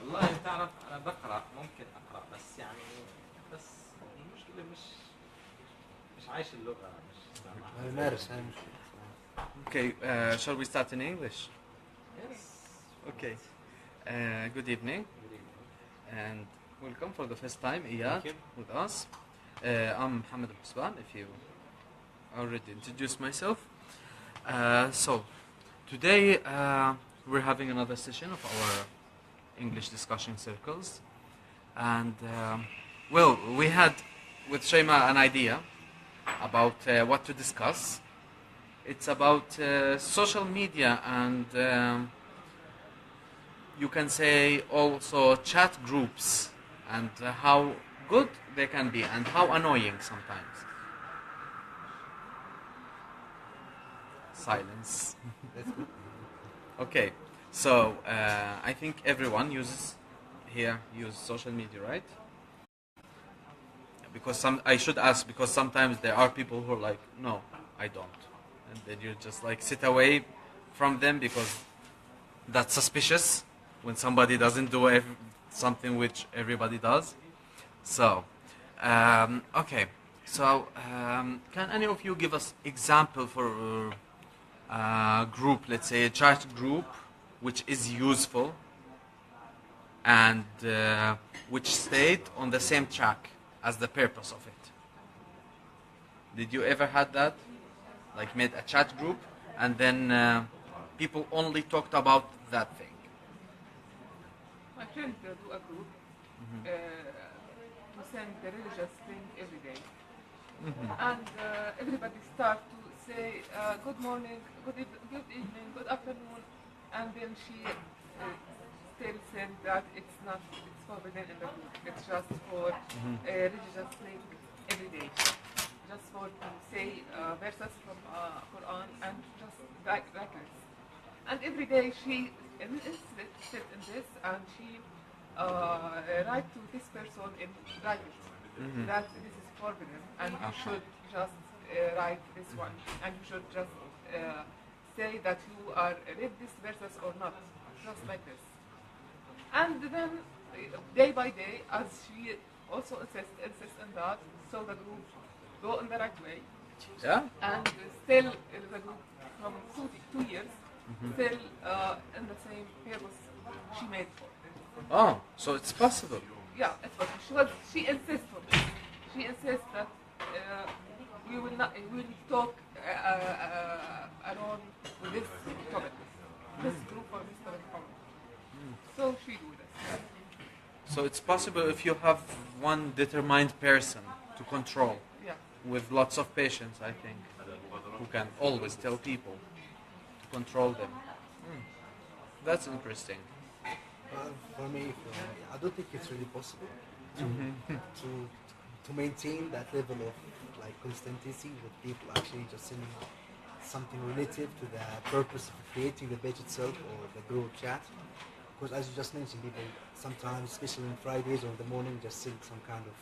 والله تعرف انا بقرا ممكن اقرا بس يعني بس المشكله مش عايش اللغه مش سامعها مارس هاي مشكلة. Okay, shall we start in English? Yes. Okay. Good evening and welcome for the first time, Iyad, Thank you. with us. I'm Mohammed Al-Husban, if you already introduced myself. So, today we're having another session of our English discussion circles. And, well, we had with Shema an idea about what to discuss. It's about social media and you can say also chat groups and how good they can be and how annoying sometimes. Silence. That's good. Okay, so I think everyone uses social media, right? Because I should ask because sometimes there are people who are like, no, I don't, and then you just like sit away from them because that's suspicious when somebody doesn't do something which everybody does. So, okay, so can any of you give us example for group, let's say a chat group, which is useful and which stayed on the same track as the purpose of it? Did you ever had that? Like made a chat group and then people only talked about that thing? My friend do a group to send the religious thing every day. And everybody start to say good morning, good evening, good afternoon, and then she still said that it's forbidden in the group. It's just for religious thing every day, just for to say verses from Quran and just like this. And every day she interested in this and she write to this person in private that this is forbidden and you should just write this one and you should just say that you are read these verses or not, just like this. And then day by day, as she also insists on that, so the group go in the right way. Yeah. And still the group from 2 years still in the same purpose she made for. Oh, so it's possible. Yeah, it's possible. She insists on this. She insists that we will talk around with this topic, this group or this topic. So she do this. So it's possible if you have one determined person to control Yeah. with lots of patience, I think, who can always tell people to control them. That's interesting. For me, I don't think it's really possible to maintain that level of like consistency with people actually just sending something relative to the purpose of creating the page itself or the group chat. Because as you just mentioned, people sometimes, especially on Fridays or in the morning, just send some kind of,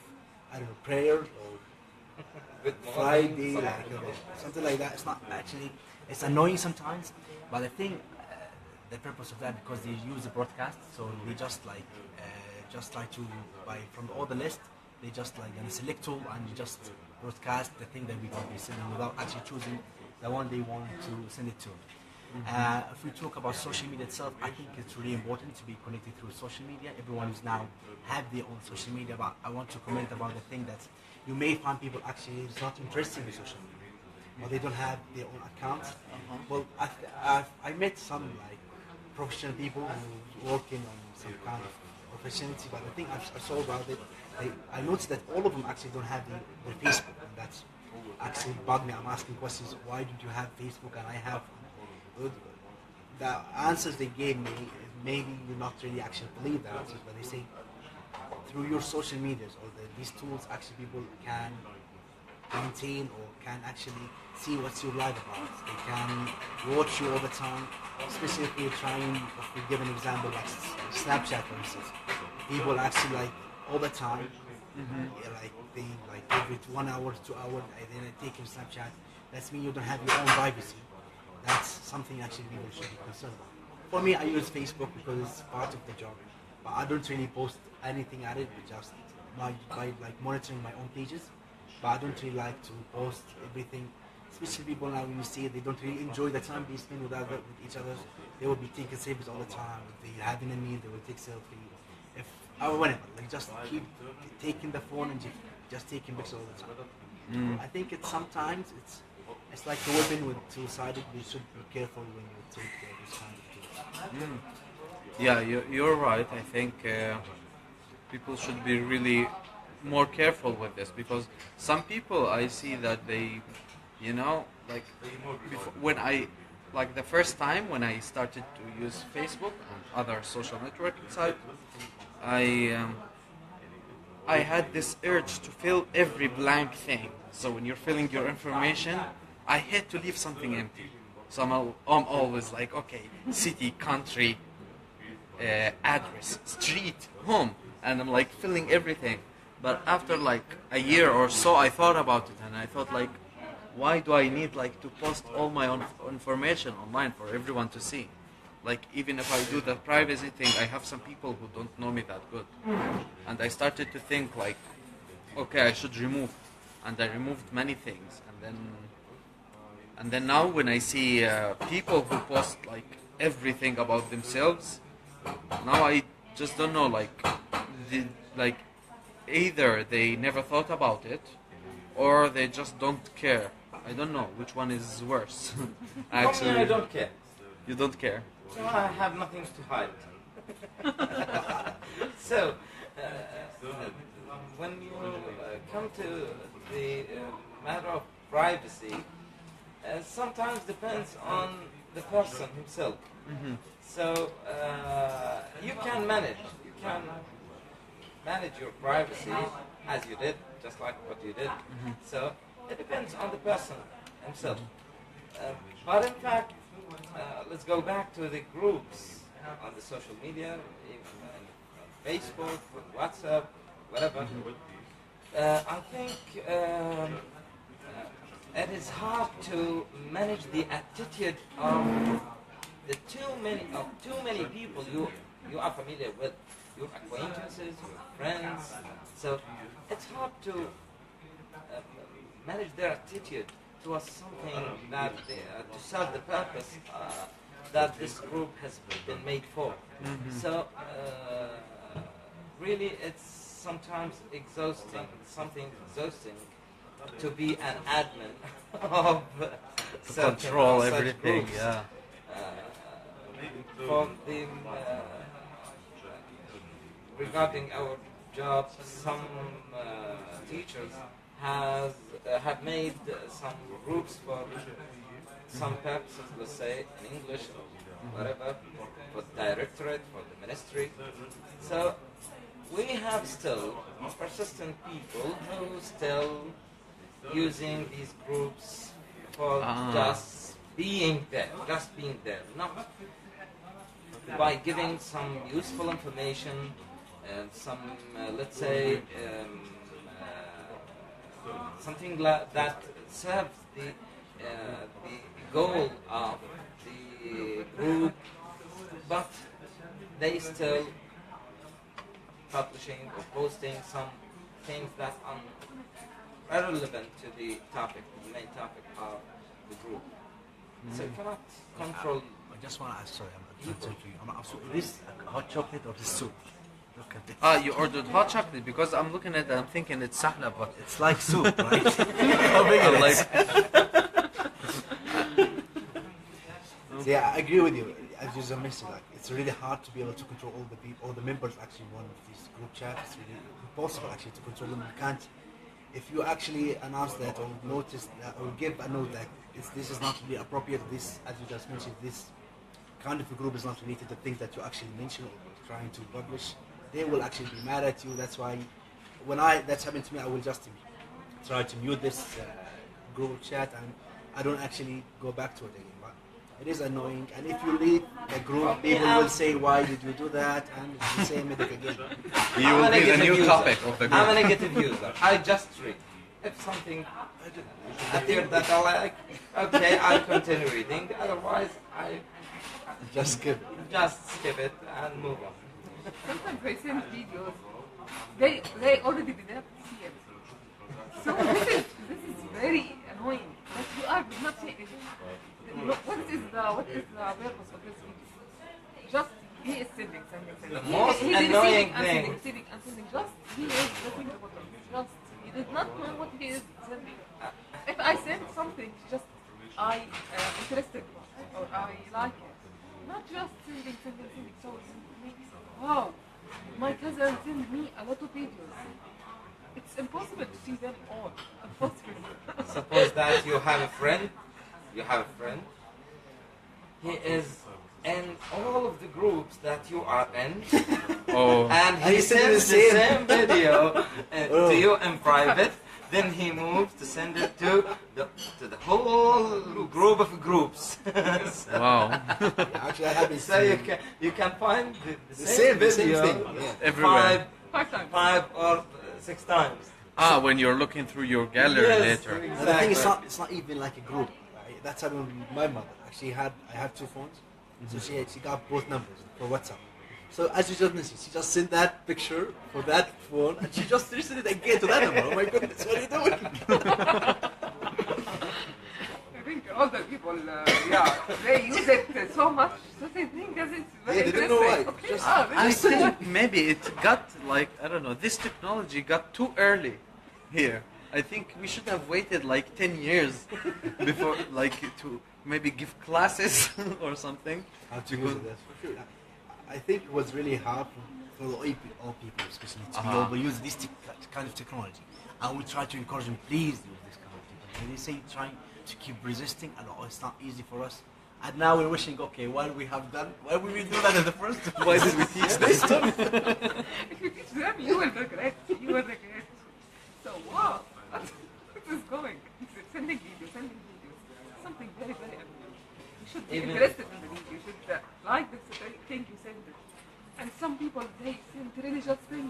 I don't know, prayer or Friday, like something like that. It's not actually, it's annoying sometimes, but I think the purpose of that, because they use the broadcast, so they just try to, from all the list, they just like select tool and just broadcast the thing that we're going to be sending without actually choosing the one they want to send it to. If we talk about social media itself, I think it's really important to be connected through social media. Everyone is now have their own social media, but I want to comment about the thing that you may find people actually is not interested in social media, or they don't have their own accounts. Well, I met some like professional people who working on some kind of professionality, but the thing I saw about it, I noticed that all of them actually don't have their Facebook, and that's actually bugged me. I'm asking questions, why don't you have Facebook and I have one? The answers they gave me, maybe you not really actually believe the answers, but they say through your social medias or these tools, actually people can maintain or can actually see what's your life about. They can watch you all the time, especially if you're trying, if we give an example like Snapchat for instance. People actually like all the time, like they like every 1 hour, 2 hours, and then they take your Snapchat. That's mean you don't have your own privacy. That's something actually people should be concerned about. For me, I use Facebook because it's part of the job. but I don't really post anything at it. But just by like monitoring my own pages. But I don't really like to post everything. Especially people now, when you see it, they don't really enjoy the time they spend with each other. They will be taking selfies all the time. If they're having a meal, they will take selfie. If or whatever, like just keep taking the phone and just taking pictures all the time. I think it's sometimes it's like a weapon with two-sided. We should be careful when you take this kind of tools. Yeah, you're right. I think people should be really more careful with this because some people I see that they, like when I, like the first time when I started to use Facebook and other social networking sites, I had this urge to fill every blank thing. So when you're filling your information, I had to leave something empty. So I'm always like, okay, city, country, address, street, home, and I'm like filling everything. But after like a year or so, I thought about it and I thought like, why do I need like to post all my own information online for everyone to see? Like even if I do the privacy thing, I have some people who don't know me that good, and I started to think like, okay, I should remove, and I removed many things, and then now when I see people who post like everything about themselves, now I just don't know like either they never thought about it, or they just don't care. I don't know which one is worse. For me, I don't care. You don't care. So I have nothing to hide. So, when you come to the matter of privacy, sometimes depends on the person himself. Mm-hmm. So you can manage your privacy as you did, just like what you did. Mm-hmm. So it depends on the person himself. But in fact, let's go back to the groups on the social media, even on Facebook, WhatsApp, whatever. I think it is hard to manage the attitude of the too many people you are familiar with, your acquaintances, your friends. So it's hard to manage their attitude towards something that to serve the purpose that this group has been made for. Mm-hmm. So really, it's sometimes exhausting to be an admin of To control such everything, groups. yeah. For the regarding our job, some teachers have made some groups for some purposes, let's say in English or whatever, for the directorate, for the ministry. So we have still persistent people who still using these groups for just being there, not by giving some useful information and some, let's say, something that serves the goal of the group, but they still publishing or posting some things that are irrelevant to the topic, the main topic of the group. So you cannot control. I just want to ask, sorry, I'm sorry to you. Is this hot chocolate or this soup? Look at this. You ordered hot chocolate because I'm looking at it. I'm thinking it's sahla, but It's like soup, right? How big I'm it like, is. Yeah, I agree with you. As you just mentioned, like it's really hard to be able to control all the people, all the members actually in one of these group chats. It's really impossible actually to control them. You can't. If you actually announce that or notice that or give a note that this is not really appropriate, this, as you just mentioned, this kind of a group is not related to things that you actually mention or trying to publish, they will actually be mad at you. That's why when that's happened to me, I will just try to mute this group chat and I don't actually go back to it again. But it is annoying, and if you leave the group, people will say, why did you do that? And it's the same again. you will be the new topic of the I'm a group. negative user. I just read. If something appeared that I like, okay, I'll continue reading. Otherwise, I Just skip. just skip it and move on. sometimes they send videos. They already didn't see it. So this is very annoying. That you are not saying. What is the purpose of this video? Just he is sending. The most He is annoying receiving thing. and sending. Just he is pressing the button. Just he did not know what he is sending. If I send something, just I interested or I like it, not just sending. So wow, my cousin sent me a lot of videos. It's impossible to see them all. Impossible. Suppose that you have a friend. He is in all of the groups that you are in, Oh, and he And he sent sends the the same. same video to you in private. Then he moves to send it to the whole group of groups. So- wow. Actually, I haven't So you can find the same the same video thing. Yeah. Everywhere. 5 times. five or 6 times. When you're looking through your gallery Yes, later. And the thing is, exactly. it's not even like a group. Right? That's happened with my mother. Actually, I have 2 phones, so she got both numbers for WhatsApp. So as you just mentioned, she just sent that picture for that phone, and she just resent it again to that number. Oh my goodness, what are you doing? I think older people, they use it so much, so they think that it's very Yeah, they don't know why. interesting. Okay. Just- Ah, I this is think maybe it got like, I don't know, this technology got too early here. I think we should have waited like 10 years before, like, to maybe give classes or something. How to use it, that's for sure. I think it was really hard for the all people, especially to be able to use this kind of technology. And we try to encourage them, please use this kind of technology. And they say trying to keep resisting, and oh, it's not easy for us. And now we're wishing, okay, why would we do that in the first place? Why did we teach this? if you teach them, you will regret. So wow, what is going? Sending videos. Something very, very important. You should be Even- interested in the video. You should like the thing you send it. And some people, they send religious thing.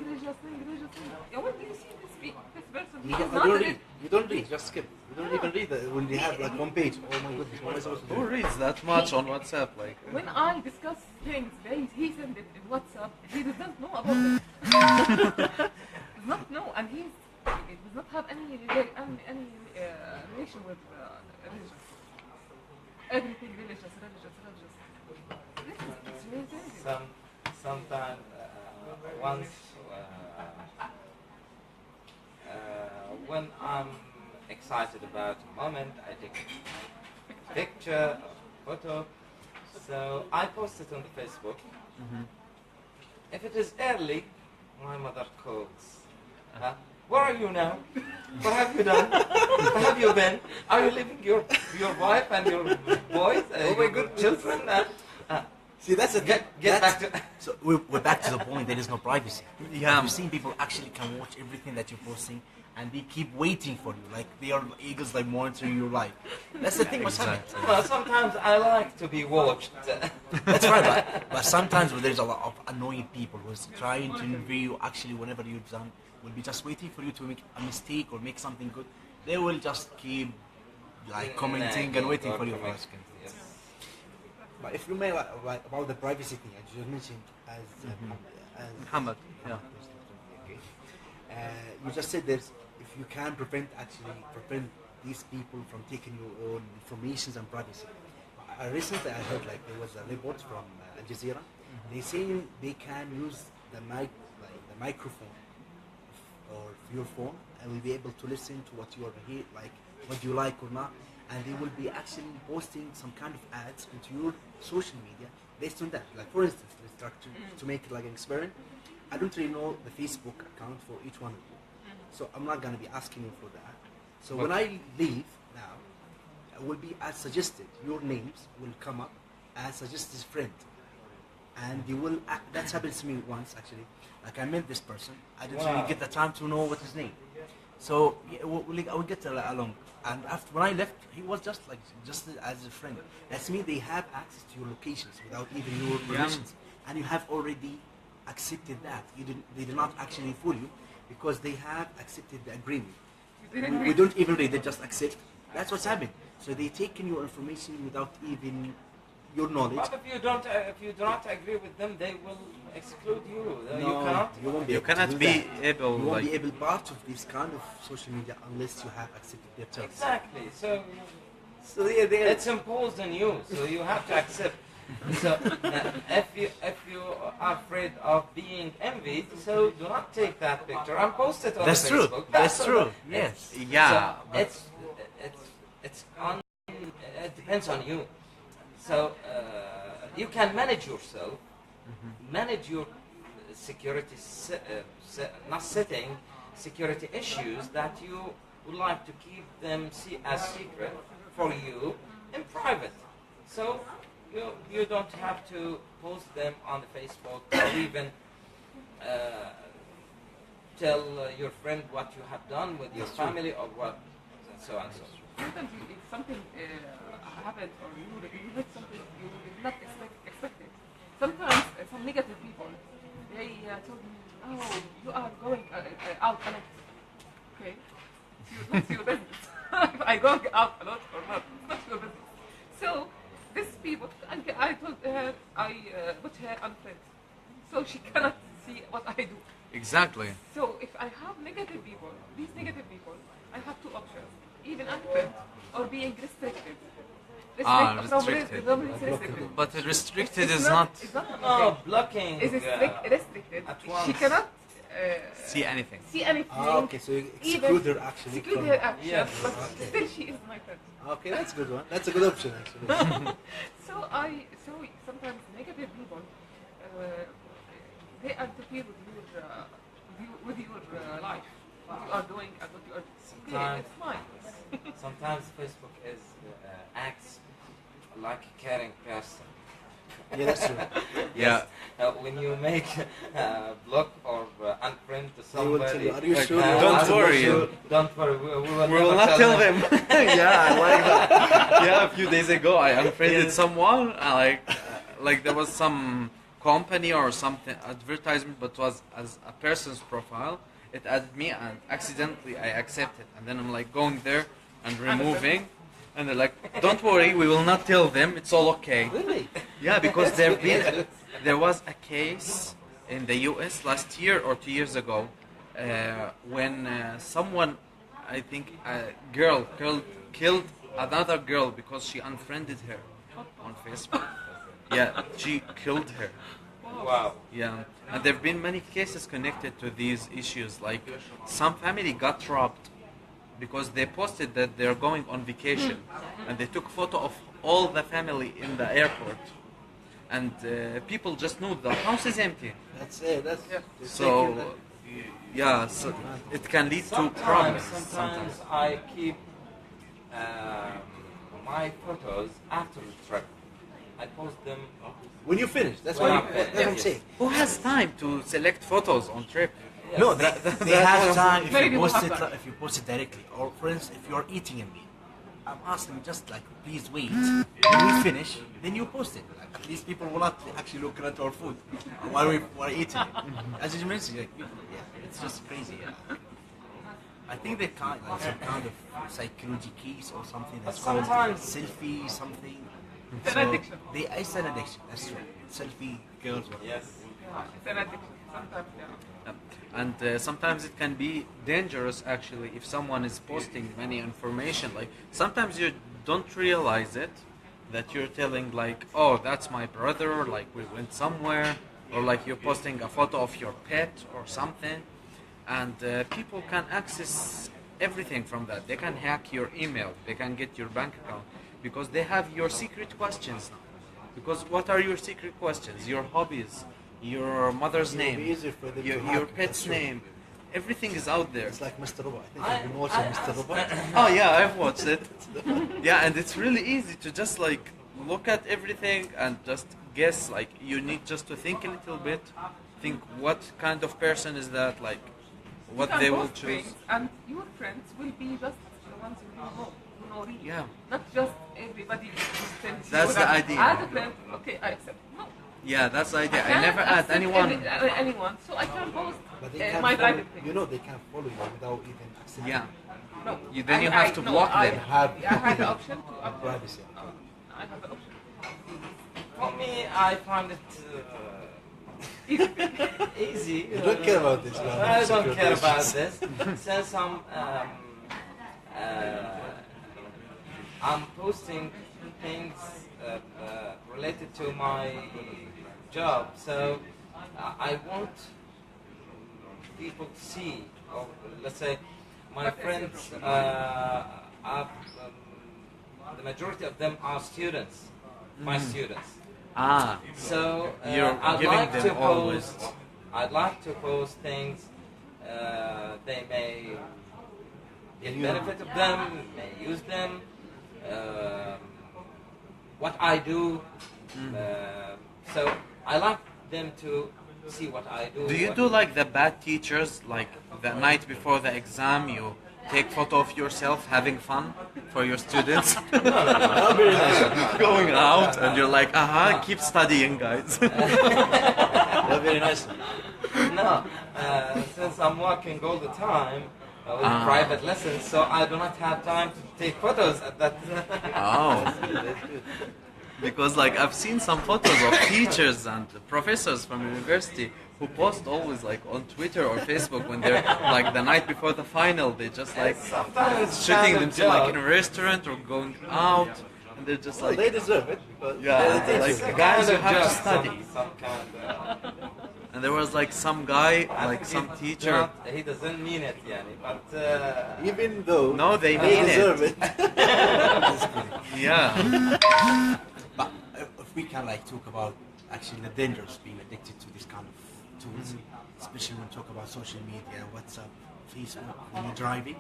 Yeah, when do you see this person? He is not religious. You don't read, just skip. You don't even read it when they have like 1 page. Oh my goodness, what am I supposed to Who do? reads that much on WhatsApp? Like, When I discuss things, he sent it in WhatsApp. He doesn't know about it. Does not know, and he does not have any relation with religion. Everything religious. It's really dangerous. Sometimes once when I'm excited about a moment, I take a picture or photo. So I post it on the Facebook. If it is early, my mother calls. Where are you now? What have you done? Where have you been? Are you leaving your wife and your boys? Your children? See, that's the thing. Get back to. So we're back to the point. There is no privacy. Yeah. You've seen people actually can watch everything that you're posting, and they keep waiting for you. Like they are eagles, like monitoring your life. That's the thing. What's happening? Well, sometimes I like to be watched. That's right. But sometimes there's a lot of annoying people who's trying to interview you. Actually, whenever you're done, will be just waiting for you to make a mistake or make something good. They will just keep like commenting and waiting for you for us. Yes. But if you may like about the privacy thing, as you mentioned, as Muhammad, yeah. Okay. You just said there's if you can prevent these people from taking your own information and privacy. Recently, I heard like there was a report from Al Jazeera. They saying they can use the microphone or your phone, and will be able to listen to what you are here, like what you like or not, and they will be actually posting some kind of ads into your social media based on that. Like for instance, let's try to make it like an experiment. I don't really know the Facebook account for each one of you, so I'm not gonna be asking you for that. So when I leave now, it will be as suggested. Your names will come up as suggested friend, and you will. That's happened to me once actually. Like I met this person, I didn't really get the time to know what his name. So yeah, I would get along. And after when I left, he was just as a friend. That's mean they have access to your locations without even your permissions, and you have already accepted that. They did not actually fool you because they have accepted the agreement. We don't even read; they just accept. That's what's happened. So they taken your information without even your knowledge. But if you do not agree with them, they will exclude you. No, You cannot. you won't be You able to cannot do be that. able You won't like be able part of this kind of social media unless you have accepted their terms. Exactly. So they It's imposed on you, so you have to accept. So if you are afraid of being envied, so do not take that picture and post it on That's true. Facebook. That's all. true. Yes. yeah. So but it's on. It depends on you. So you can manage yourself, manage your security, not setting security issues that you would like to keep them as secret for you in private. So you don't have to post them on the Facebook or even tell your friend what you have done with your family or what, and so on and so. Sometimes if something happened or you heard something you did not expect it. Sometimes some negative people, they told me, oh, you are going out a lot. Okay, it's your business. If I go out a lot or not, it's not your business. So these people, I told her, I put her on friend, so she cannot see what I do. exactly. So if I have negative people, these negative people, I have two options: even unfriend or being restricted. Restricted. Restricted. But restricted It's is not It's not No, okay. blocking. It's restricted. At She once. cannot see anything. see anything. Ah, okay, so you even exclude her actually. Seclude from- her action, Yes. but Okay. still she is my friend. Okay, that's a good one. That's a good option actually. So sometimes negative people, they interfere with your life, what you are doing and what you are. Okay, Sometimes. it's fine. Sometimes Facebook is acts like a caring person. Yeah, that's true. Yeah. When you make block or unfriend to They will tell somebody, you, are you sure? Don't worry. Don't worry. We will not tell them. Yeah, I like that. Yeah, a few days ago I unfriended someone. Like there was some company or something advertisement, but was as a person's profile. It added me, and accidentally I accepted. And then I'm like going there and removing, and they're like, "Don't worry, we will not tell them. It's all okay." Really? Yeah, because there was a case in the U.S. last year or 2 years ago when someone, I think a girl, killed another girl because she unfriended her on Facebook. Yeah, she killed her. Wow. Yeah, and there have been many cases connected to these issues. Like some family got robbed because they posted that they're going on vacation, and they took photo of all the family in the airport, and people just knew the house is empty. That's it. That's So, yeah, so it can lead to problems. Sometimes I keep my photos after the trip. I post them. when you finish. That's When what I'm that's what I'm finished. saying. Who has time to select photos on trip? Yes. No, they have time if Many you people post have it that. if you post it directly. Or for instance, if you're eating a meal, I'm asking just like please wait. When we finish, then you post it. Like, at least people will not actually look at our food while we're eating it. As you mentioned, like, people, yeah, it's just crazy. Yeah. I think they kind like some kind of psychology case or something that's But called sometimes- selfie something. It's an addiction. It's an addiction. That's true. Selfie girls. Yes. It's an addiction. Sometimes, yeah. And sometimes it can be dangerous actually if someone is posting many information. Like sometimes you don't realize it that you're telling like, oh, that's my brother, like we went somewhere, or like you're posting a photo of your pet or something, and people can access everything from that. They can hack your email, they can get your bank account because they have your secret questions now. Because what are your secret questions? Your hobbies, your mother's It'll be name, easier for them to your hack, pet's that's true. name. Everything is out there. It's like Mr. Robot. I think I've been watching Mr. Robot. Oh yeah, I've watched it. Yeah, and it's really easy to just like look at everything and just guess. Like you need just to think a little bit, think what kind of person is that, like what You can they will post choose. things, and your friends will be just the ones who know really. Yeah. Not just everybody who sends That's you the that, idea. Add a friend, okay, I accept. No. Yeah, that's the idea. I can't never add accept anyone. anyone, so I can post But they can't my follow, private thing. you know they can't follow you without even accepting Yeah. No. Then you have to block I them. have I have the option to privacy. I have the option. For me, I find it easy. You don't care about this, man. I don't care about Secure this. Since I'm posting things related to my job, so I want people to see, or let's say, my friends. The majority of them are students, my students. Ah, So You're I'd giving like them to always- post. I'd like to post things. They may get benefit of them, may use them. What I do. So I like them to see what I do. do you do like the bad teachers, like the night before the exam, you take photo of yourself having fun for your students? That'll be nice. Going out and you're like, keep studying, guys. That'll be nice. No, since I'm working all the time with private lessons, so I do not have time to take photos at that. Oh, That's good. because like I've seen some photos of teachers and professors from university who post always like on Twitter or Facebook when they're like the night before the final, they just like Sometimes shooting kind of themselves like in joke. a restaurant or going out, and they're just Well, like, they deserve it because Yeah, they're like, It's a teachers. guys, kind you of have to joke, study. Some kind of. and there was like some guy, I like think some he teacher. not- He doesn't mean it, yani, but. Even though No, they they mean it. deserve it. That's good. Yeah. But if we can like talk about actually the dangers being addicted to this kind of tools, especially when we talk about social media, WhatsApp, Facebook, when you're driving.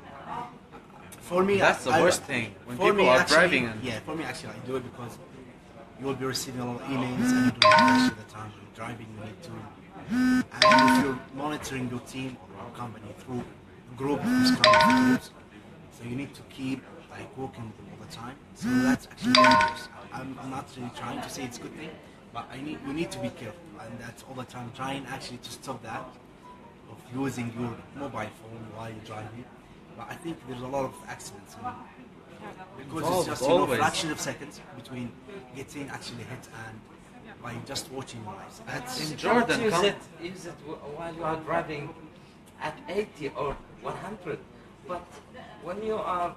For me, That's the I- worst thing, when for people me, are actually, driving and- yeah, for me actually I do it because you will be receiving a lot of emails and you don't have actually the time when you're driving. You need to, and if you're monitoring your team or your company through a group of these kind of groups, so you need to keep like working with them all the time. So that's actually dangerous. I'm not really trying to say it's a good thing, but you need to be careful, and that's all the time trying actually to stop that of using your mobile phone while you're driving. But I think there's a lot of accidents because it's just Always. fraction of seconds between getting actually hit and by just watching your lives. That's In Don't Jordan, use it while you are driving at 80 or 100. But when you are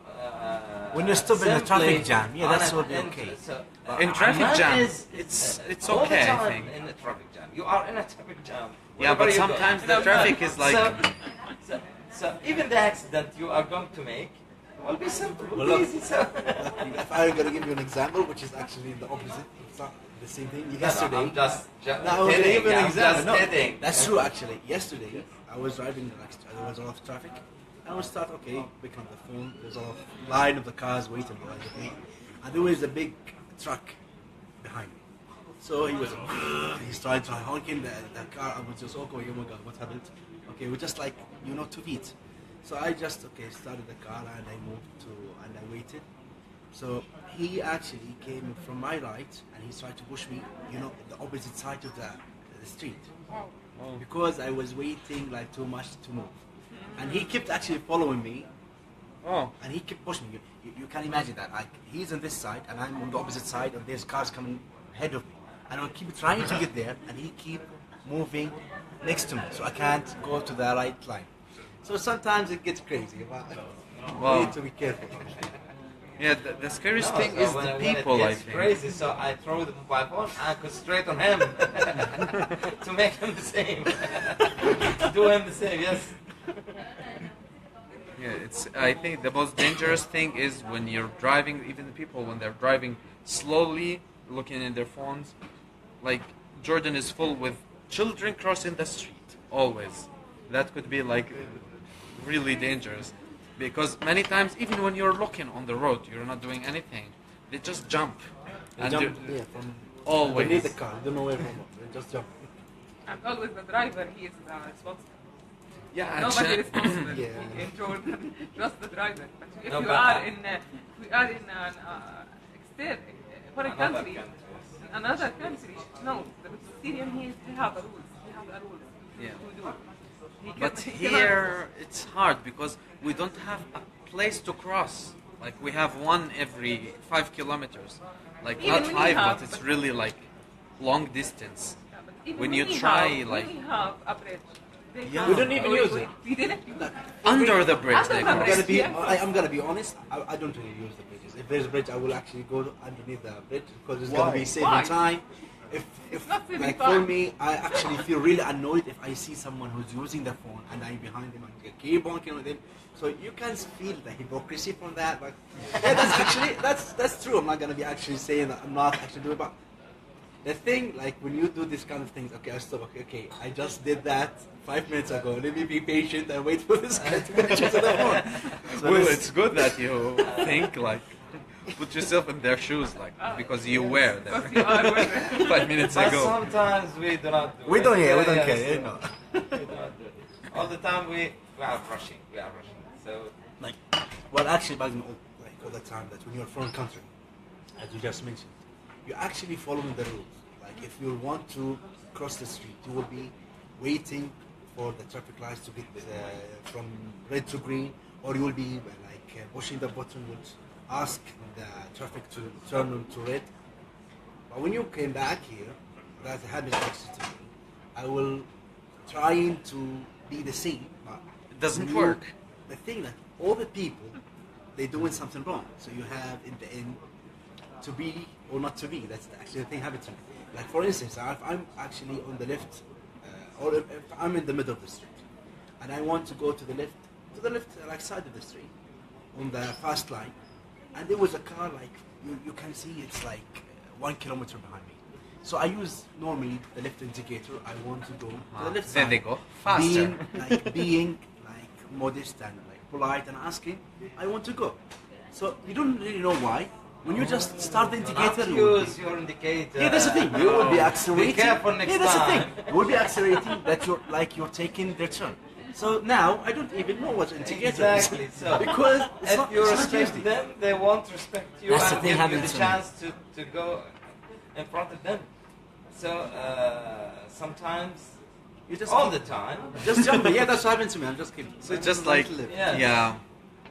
when you're stopped in a simply traffic jam, yeah, on that's an will be ent- okay. so- In traffic man jam, is- it's all okay, the I time think. in a traffic jam. You are in a traffic jam. Yeah, Wherever but you go. sometimes the traffic is like. So even the accident you are going to make will be simple, will Well, be look. easy. So. If I'm gonna give you an example, which is actually the opposite, it's not the same thing. Yesterday, I'm just No, I was gonna kidding. give you an I'm example. just No, kidding. that's true actually. Yesterday, I was driving, there was a lot of traffic. I was start, okay, picking up the phone, there's a lot of line of the cars waiting behind me. And there was a big truck behind me. So he was, he started honking the car. I was just, okay, oh my God, what happened? Okay, we're just like, 2 feet. So I just, started the car and I moved and I waited. So he actually came from my right and he tried to push me, the opposite side of the street. Because I was waiting like too much to move. And he kept actually following me Oh, and he kept pushing me. You can imagine that. Like he's on this side and I'm on the opposite side and there's cars coming ahead of me. And I keep trying to get there and he keep moving next to me. So I can't go to the right line. So sometimes it gets crazy. But Wow. we need to be careful. yeah. The scariest No, thing so is when the it people. I gets think. crazy, so I throw the mobile phone and go straight on him to make him the same. Do him the same, yes. Yeah, I think the most dangerous thing is when you're driving. Even the people when they're driving slowly, looking in their phones. Like Jordan is full with children crossing the street always. That could be like really dangerous because many times even when you're looking on the road, you're not doing anything. They just jump. And Jump, they're- from always. beneath the car. You don't know where from. They just jump. And always the driver, he is responsible. Yeah, Nobody actually- responsible Yeah. in Jordan, just the driver. But if No, you but are I- in, we are in an foreign Another country, country. in another country. No, the Syrian he have a rules. He have a rules Yeah. to do. But He cannot- here it's hard because we don't have a place to cross. Like we have one every 5 kilometers. Like Even not when you 5, have, but it's but- really like long distance. Yeah, but even When you we try, have, like- we have a bridge. They Yeah. have- We don't even use it. We didn't use Like, it. Under the bridge, Under they the call I'm it. gonna be. Yes. I'm gonna be honest. I don't really use the bridges. If there's a bridge, I will actually go underneath the bridge because it's gonna Why? be saving Why? time. If It's not saving like for time. me, I actually feel really annoyed if I see someone who's using the phone and I'm behind him and keep bonking with him. So you can feel the hypocrisy from that. Like, yeah, that's actually that's true. I'm not gonna be actually saying that I'm not actually doing, but the thing, like when you do this kind of things, okay, I stop. Okay, I just did that 5 minutes ago. Let me be patient and wait for this guy to finish with the phone. So Well, this- it's good that you think like put yourself in their shoes, like because you were there Because you are with 5 minutes But ago. sometimes we do not do we it. don't. Yeah, we don't Yes, care. You know. we do not do it. All the time we are rushing. We are rushing. So Like, well, actually, bugs me all the time that when you're a foreign country, as you just mentioned, you're actually following the rules. Like, if you want to cross the street, you will be waiting for the traffic lights to get from red to green, or you will be pushing the button which ask the traffic to turn on to red. But when you came back here, that happened actually to me. I will trying to be the same, but It doesn't when you- work. The thing that all the people they're doing something wrong, so you have in the end to be or not to be. That's actually the thing happened to me. Like for instance, if I'm actually on the left, or if I'm in the middle of the street, and I want to go to the left like side of the street, on the fast line, and there was a car like you can see it's like 1 kilometer behind me. So I use normally the left indicator. I want to go to the left There side. they go. Faster. Being modest and like polite and asking, I want to go. So you don't really know why. When you just start the do indicator, not you will use your indicator. yeah, that's the thing. You will be No. accelerating. Be careful next yeah, that's time. the thing. You will be accelerating that you're taking their turn. So now I don't even know what indicator is. Exactly. So because it's if not, you it's not respect easy. them, they won't respect you That's the and thing give you happening the to me. chance to go in front of them. So sometimes, You just all keep- the time, just jump. Yeah, that's what happened to me. I'm just kidding. So just like Yeah. yeah,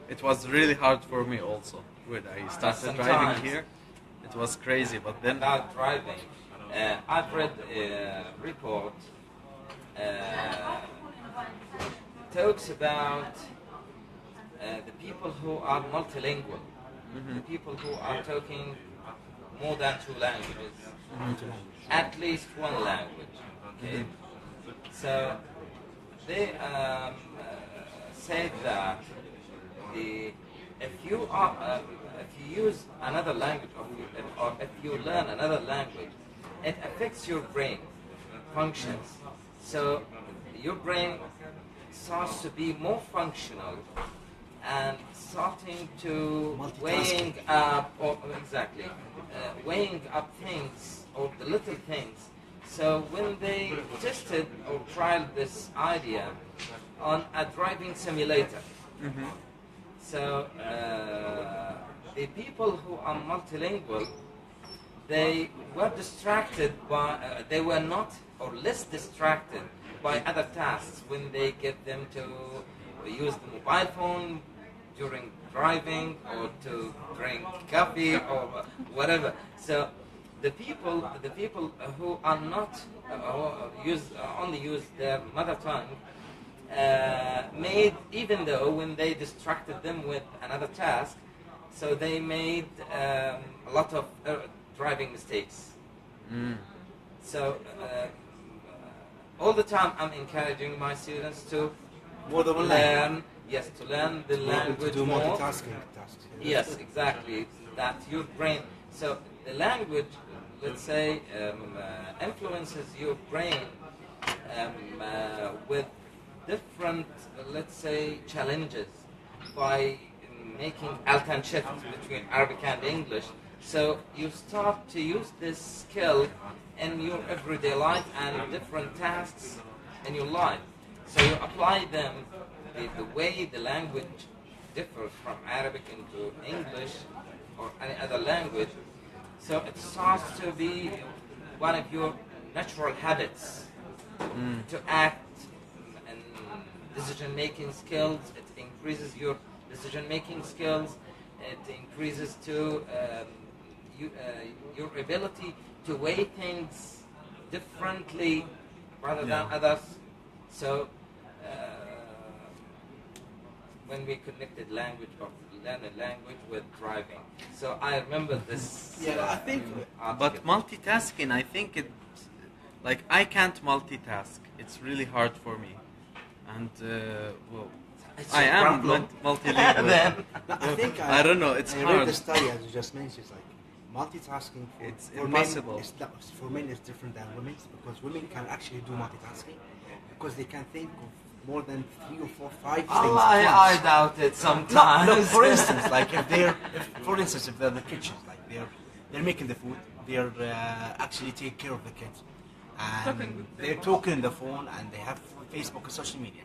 it was really hard for me also when I started driving Sometimes. here. It was crazy, but then about driving, I've read a report talks about the people who are multilingual, the people who are talking more than 2 languages, at least 1 language. Okay, so they said that if you use another language or if you learn another language, it affects your brain functions. So your brain starts to be more functional and starting to weighing up, or exactly, weighing up things or the little things. So when they tested or tried this idea on a driving simulator, so the people who are multilingual, they were distracted by, they were not or less distracted by other tasks when they get them to use the mobile phone during driving or to drink coffee or whatever. So the people who are not only use their mother tongue made, even though when they distracted them with another task, so they made a lot of driving mistakes. So all the time I'm encouraging my students to More than 1 language. to learn the To language do more. multitasking tasks. Yes, exactly. That your brain. So the language, let's say, influences your brain with different, let's say, challenges by making alternate shifts between Arabic and English. So you start to use this skill in your everyday life and different tasks in your life. So you apply them the way the language differs from Arabic into English or any other language. So it starts to be one of your natural habits to act and decision-making skills. It increases your decision-making skills. It increases to your ability to weigh things differently rather than Yeah. others. So when we connected language or learn a language with driving. So I remember this. Yeah, I think- article. But multitasking, I think it, like I can't multitask. It's really hard for me, and well, It's I a am problem. multilingual. Then No, I think I don't know. It's I read hard. the study as you just mentioned. It's like multitasking for, It's for impossible. Men, for men is different than women because women can actually do multitasking because they can think of more than 3 or 4, 5 things. I at once. doubt it sometimes. No, for instance, like if they're in the kitchen, like they're making the food, they're actually take care of the kids, Talking and with they're them. talking on the phone, and they have Facebook and social media.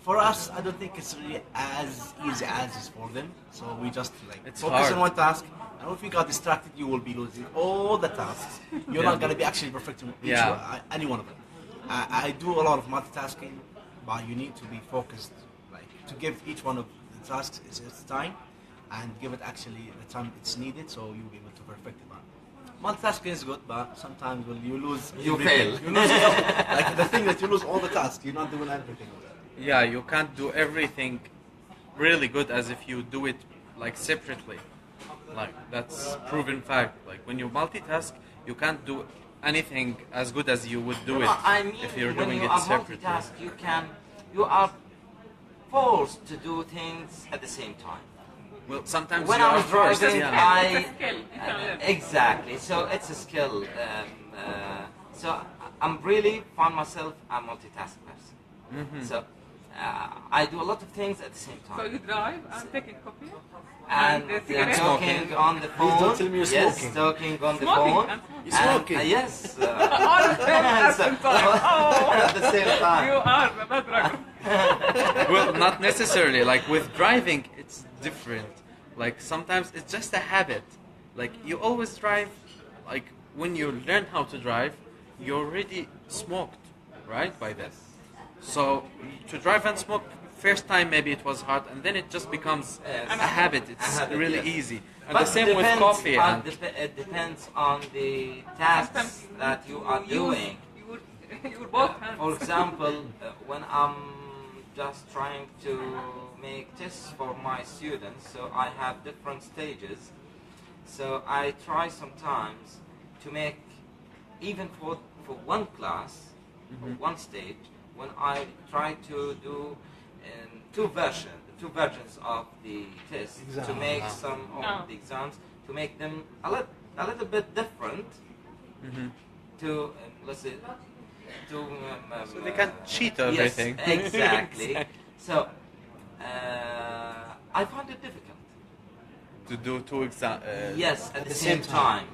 For us, I don't think it's really as easy as it's for them. So we just like It's focus hard. on one task, and if you got distracted, you will be losing all the tasks. You're Yeah. not gonna be actually perfecting any one of them. I do a lot of multitasking, but you need to be focused, like to give each one of the tasks its time, and give it actually the time it's needed, so you'll be able to perfect it. Multitasking is good, but sometimes when you lose, You everything. fail. You lose like the thing that you lose all the tasks. You're not doing everything. Yeah, you can't do everything really good as if you do it like separately. Like that's proven fact. Like when you multitask, you can't do anything as good as you would do it I mean, if you're when doing you it are separately. multitask, you are forced to do things at the same time. Well, sometimes When you I are was forced. driving, Yeah. It's a skill. You can learn. Exactly. So it's a skill. So I'm really find myself a multitask person. Mm-hmm. So I do a lot of things at the same time. So you drive and taking coffee And cigarette. talking on the phone. don't tell me you're yes, smoking. talking on the Smoking phone. and You're smoking. Yes. All of them at the same time. Oh, at the same you time. are the bad driver. Well, not necessarily. Like with driving, it's different. Like sometimes it's just a habit. Like you always drive. Like when you learn how to drive, you already smoked, right? By then. So to drive and smoke, first time maybe it was hard, and then it just becomes Yes. a habit. It's A habit, really yes. easy. And But the same with depends coffee. on- And it depends on the tasks that you are doing. Your both hands. For example, when I'm just trying to make tests for my students, so I have different stages. So I try sometimes to make, even for one class, or one stage, when I try to do two versions of the test, to Exam. make Ah. some of No. the exams, to make them a little bit different, Mhm. to let's say to So they can cheat everything. Yes, exactly. Exactly. So I found it difficult. to do two exam. Yes, at the same time.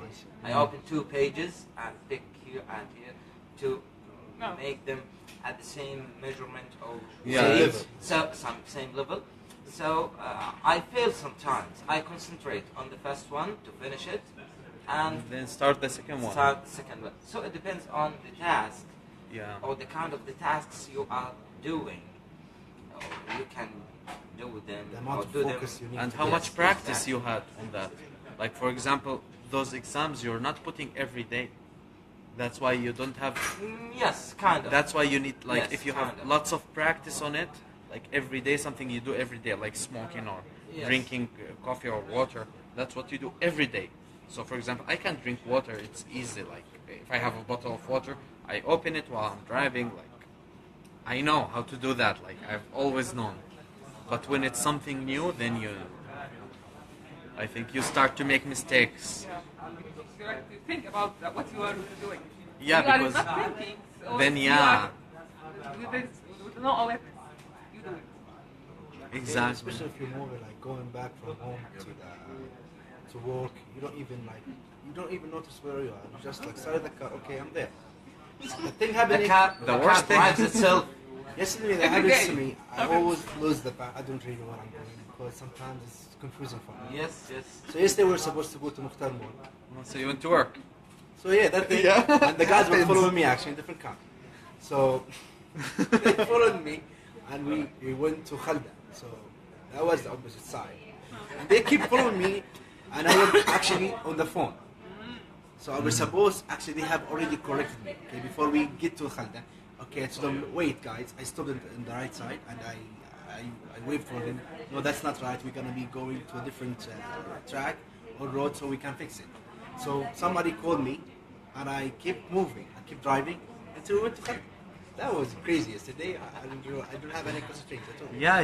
I open 2 pages and pick here and here to No. make them at the same measurement of Yeah. page. Level. So same level. So I fail sometimes. I concentrate on the first one to finish it, and Then start the second one. start the second one. So it depends on the task Yeah. or the kind of the tasks you are doing. Or you can do them The or amount of do them. focus you need. And to how get. much practice exactly. you had on that? Like for example, those exams you're not putting every day. That's why you don't have. Yes, kind of. That's why you need like Yes, if you have kind of. lots of practice on it, like every day something you do every day, like smoking or Yes. drinking coffee or water. That's what you do every day. So for example, I can drink water. It's easy. Like if I have a bottle of water, I open it while I'm driving. Like I know how to do that. Like I've always known. But when it's something new, then I think you start to make mistakes. You have to think about what you are doing. Yeah, you are because not thinking. So then you yeah. are, with no awareness, you do it. Exactly. Especially if you're more like going back from home to work, you don't even notice where you are. You just like started the car. Okay, I'm there. The thing happening. The worst thing- drives itself. Yesterday that Every happens day. to me. I always lose the path. I don't really know what I'm doing because sometimes it's confusing for me. Yes, yes. So yesterday we were supposed to go to Mukhtar Mall. So you went to work. So yeah, that thing. Yeah. And the guys were Happens. following me actually in different car. So they followed me, and we went to Khalda. So that was the opposite side. And they keep following me, and I was actually on the phone. So I was supposed, actually they have already corrected me, okay, before we get to Khalda. Okay, I told them, wait guys, I stopped in the right side and I waved for them. No, that's not right, we're gonna be going to a different track or road so we can fix it. So somebody called me and I kept moving, I kept driving until we went to Khalda. That was crazy yesterday. I don't have any concentration at all. Yeah,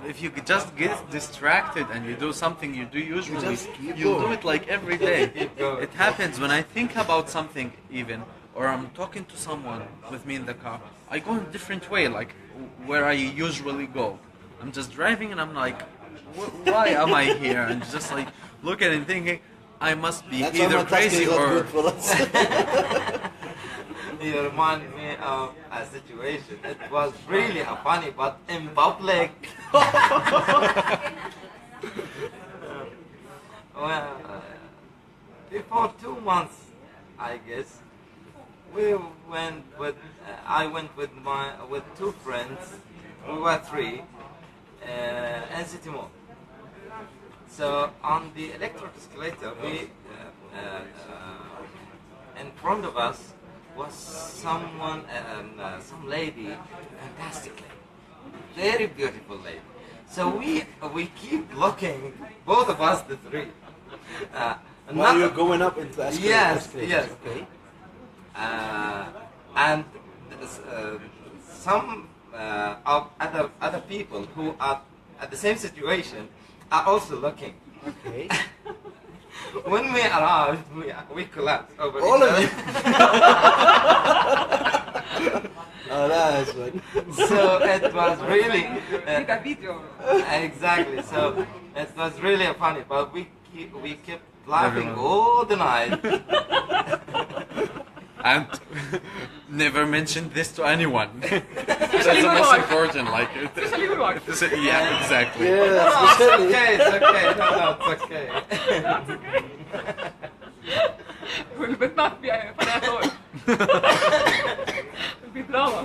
if you could just get distracted and you do something you do usually, just keep you'll do going. it like every day. Keep going. It happens when I think about something even, or I'm talking to someone with me in the car. I go in a different way, like where I usually go. I'm just driving and I'm like, why am I here? And just like looking and thinking, I must be That's why either crazy multitasking is not or. good for us. You remind me of a situation. It was really funny, but in public. Well, before 2 months, I guess, I went with two friends. We were three in City Mall. So on the electric escalator, in front of us was some lady, fantastic lady, very beautiful lady. So we keep looking, both of us, the three. While you're going up into the escalator. Yes, escalator, yes. Okay. And some of other people who are at the same situation are also looking. Okay. When we arrived, we collapsed over All each of other. you. Oh, that's funny. So it was really Need a video. exactly. So it was really funny, but we kept laughing Everyone. all the night. And never mention this to anyone. That's the Especially most my wife. important. Like, Especially your wife. yeah, exactly. Yeah, No, especially. it's okay. No, it's okay. والبنت ما في funny at all. في دراما.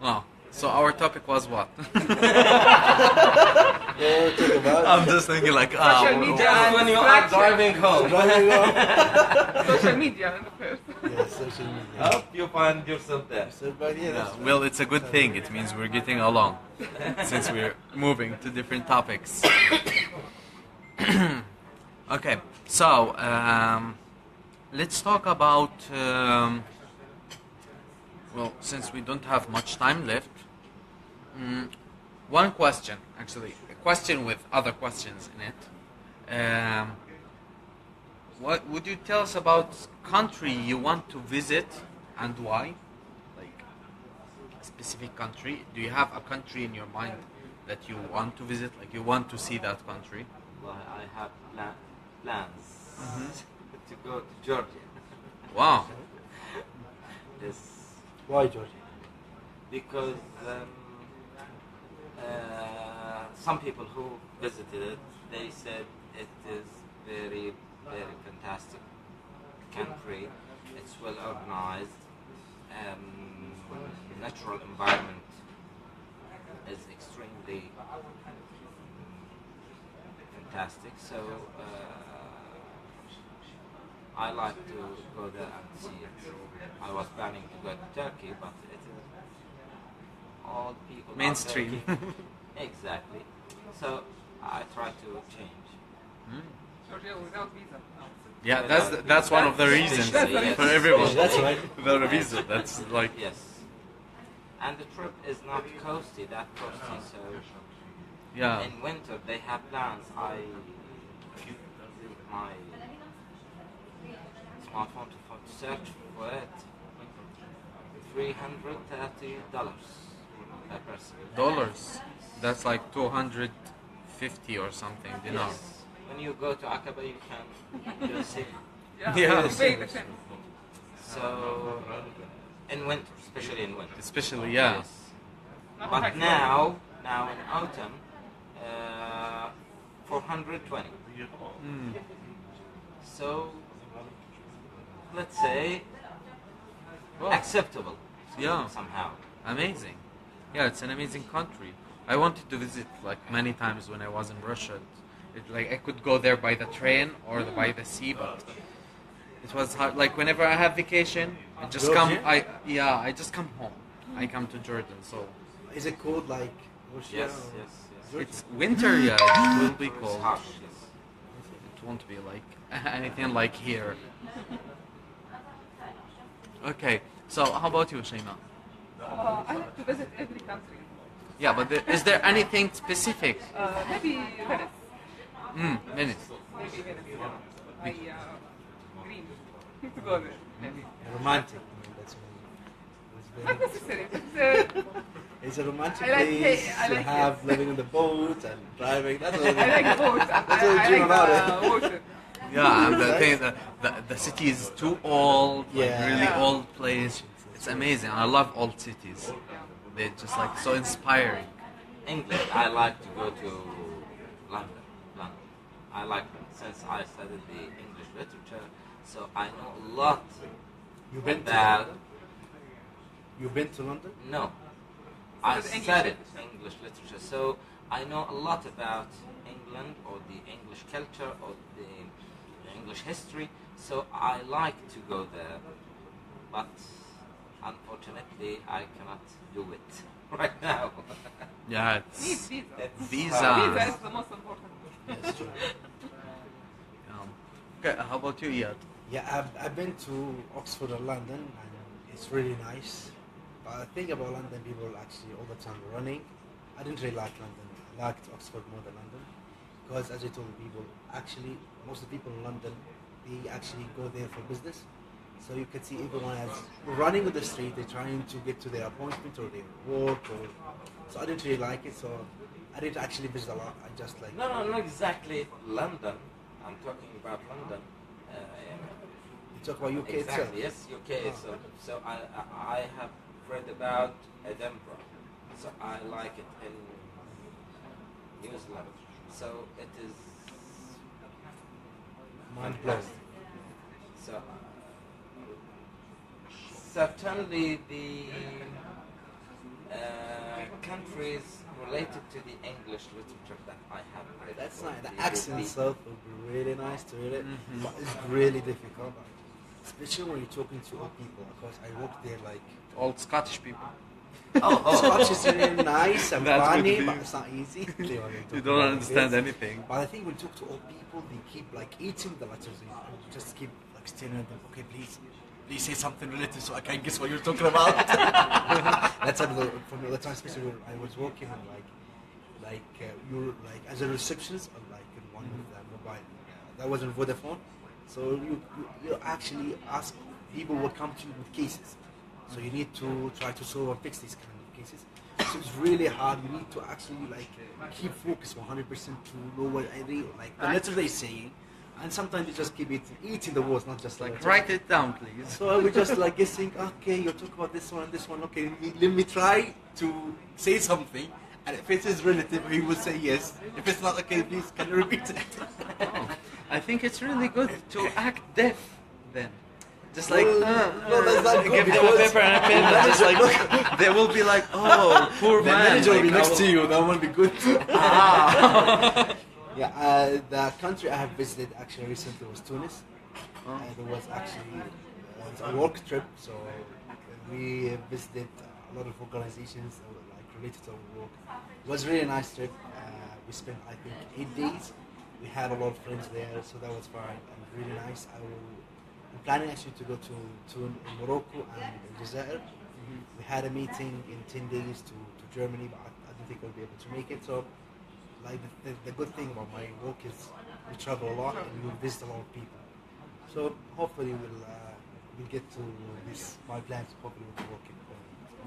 Oh, so our topic was what? Yeah, talk about I'm just thinking like, Social media. Just when you are driving home. driving off. Social media first. Yeah, social media. Hope you find yourself there. So, but yeah, that's well, it's a good thing. It means we're getting along since we're moving to different topics. Okay, so let's talk about. Well, since we don't have much time left, one question, actually, a question with other questions in it. What would you tell us about country you want to visit and why? Like a specific country. Do you have a country in your mind that you want to visit? Like you want to see that country? Well, I have plans to go to Georgia. Wow. Yes, why, Georgia? because some people who visited it, they said it is very, very fantastic country. It's well organized. Natural environment is extremely fantastic. So I like to go there and see it. I was planning to go to Turkey, but it is all people are Mainstream. Turkey. Exactly. So I try to change. Georgia without visa. Yeah, that's one of the reasons That's the for reason. everyone. That's right. Without a visa, that's like Yes. And the trip is not that coasty, so yeah. in winter they have plans. I use my smartphone to search for it. $330 per person. Dollars. That's like 250 or something dinar. Yes. When you go to Aqaba, you can just see. Yeah. Yeah. You pay the same. So in winter, especially in winter. Especially, yeah. Yes. Not But like now in autumn, 420. Mm. So let's say Well, acceptable. Yeah. Somehow. amazing. Yeah, it's an amazing country. I wanted to visit like many times when I was in Russia. Like I could go there by the train or by the sea, but it was hard. Like whenever I have vacation, I just come. Georgia? I just come home. I come to Jordan, so Is it cold like Russia? Yes, or- yes, yes. Georgia? it's winter. Yeah, it will be It's cold. harsh, yes. It won't be like anything like here. Okay, so how about you, Shaima? I like to visit every country. Yeah, but is there anything specific? Maybe Venice. Minutes. Maybe Venice. I dream to go there. Maybe. Romantic. I mean, Not that's necessary, but it's a romantic I like place I to like have living on the boat and driving. That's what I like boats. And That's what I dream about like water. Yeah, and the Right? thing the city is too old, like Yeah. really Yeah. old place. It's amazing. I love old cities. They're just like so inspiring. England, I like to go to London. London. I like, since I studied the English literature, so I know a lot You've been to about. London? You've been to London? No, I Studied English studied literature. English literature, so I know a lot about England or the English culture or the English history. So I like to go there, but unfortunately I cannot do it right now. Yeah, Need it's visa. It's Visa. hard. Visa is the most important. Yes, true. okay. How about you, Iyad? Yeah, I've been to Oxford and London, and it's really nice. But the thing about London, people actually all the time running. I didn't really like London. I liked Oxford more than London. Because as I told people, actually, most of the people in London, they actually go there for business. So you can see everyone is running on the street, they're trying to get to their appointment or their work. So I didn't really like it, so I didn't actually visit a lot. I just like... No, not exactly London. I'm talking about London. You talk about UK itself. Exactly, yes, UK. So I have read about Edinburgh. So I like it in New Zealand. So it is Mind blown. fantastic. So certainly the countries related to the English literature that I have read. That's would nice. The be- accent would be- itself would be really nice to read it, Mhm. but it's really difficult. Especially when you're talking to old people, because I worked there like... Old Scottish people. Scotch is really nice and That would funny, be- but it's not easy. You don't understand anything. But I think when you talk to old people, they keep like eating the letters and just keep like staring at them. Okay, please say something related so I can guess what you're talking about. That's another from the time, especially when I was working on you're like as a receptionist or like in one of the mobile. That wasn't Vodafone, so you actually ask people will come to you with cases. So you need to try to solve and fix these kind of cases. So it's really hard. You need to actually like keep focus 100% to know what like the letters they say, and sometimes you just keep eating the words, not just Like letters. write it down, please. So I would just like guessing. Okay, you're talking about this one and this one. Okay, let me try to say something, and if it is relative, he will say yes. If it's not okay, please can you repeat it? Oh, I think it's really good to act deaf then. Just like, no, that's not good give them a because- paper and a pen, and just like, they will be like, oh, poor The man. manager will be like, next to you. That will be good. Ah. Yeah, the country I have visited actually recently was Tunis. There was actually a work trip, so we visited a lot of organizations like related to our work. It was a really nice trip. We spent I think 8 days. We had a lot of friends there, so that was fine and really nice. I'm planning actually to go to Morocco and Aljazair. We had a meeting in 10 days to Germany, but I don't think I'll be able to make it. So, like the good thing about my work is we travel a lot and we visit a lot of people. So hopefully we'll get to this. My plans hopefully will be working.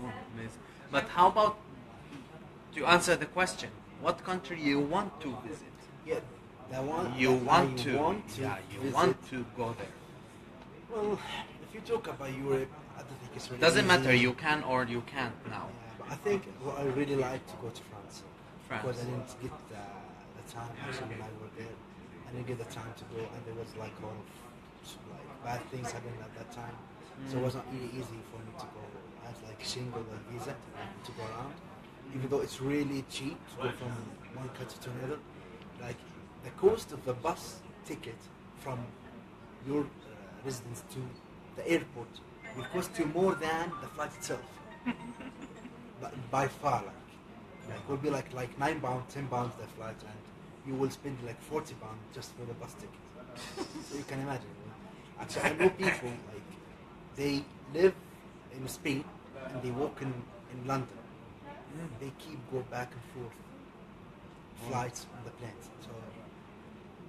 Oh, amazing. But how about, to answer the question, what country you want to visit? Yeah, that one. You that want I to, want to yeah, you visit. want to go there. Well, if you talk about Europe, I don't think it's really Doesn't matter, easy. you can or you can't now. Yeah, but I think I really like to go to France. France. Because I didn't get the time actually when I was there. I didn't get the time to go, and there was like a lot of like bad things happening at that time. So it was not really easy for me to go. I had like shingle like visa to go around. even though it's really cheap to go from one country to another, like the cost of the bus ticket from your residence to the airport will cost you more than the flight itself. But by far, like it will be like £9, £10 the flight, and you will spend like £40 just for the bus ticket. So you can imagine. Actually, I know people like they live in Spain and they work in London. They keep go back and forth flights on the planes. So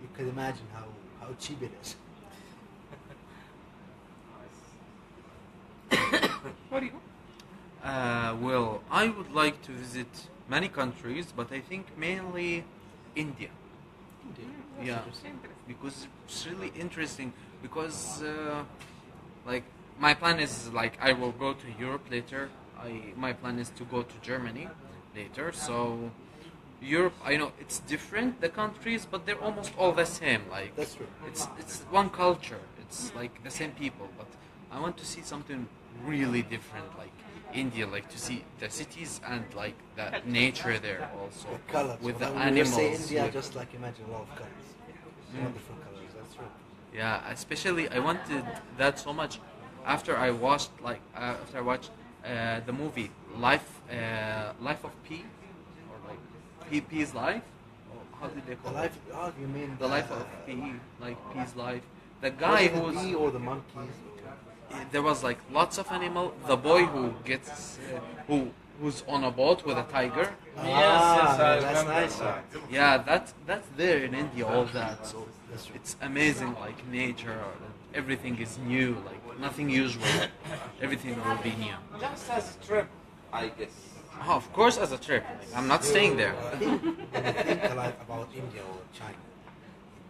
you can imagine how cheap it is. What do you? Well, I would like to visit many countries, but I think mainly India. Yeah, Interesting. because it's really interesting. Because like my plan is like I will go to Europe later. My plan is to go to Germany later. So Europe, I know it's different the countries, but they're almost all the same. Like That's true. it's one culture. It's like the same people, but I want to see something really different, like India, like to see the cities and like the nature there also The colors. with the When you say animals. India, with- just like imagine a lot of colors. Wonderful colors. That's true. Yeah, especially I wanted that so much after I watched the movie Life of P, or like P's life. Or how did they The call life. it? Oh, you mean The life of P, like P's life. The was guy it who the was bee or the monkeys? there was like lots of animal. The boy who gets who's on a boat with a tiger. Yes, I that's remember nice. that. Yeah, that's there in India. All that, so That's true. it's amazing. Like nature, everything is new. Like nothing usual. Everything will be new. Just as a trip, I guess. Oh, of course, as a trip. Like, I'm not staying there. I think when you think like about India or China,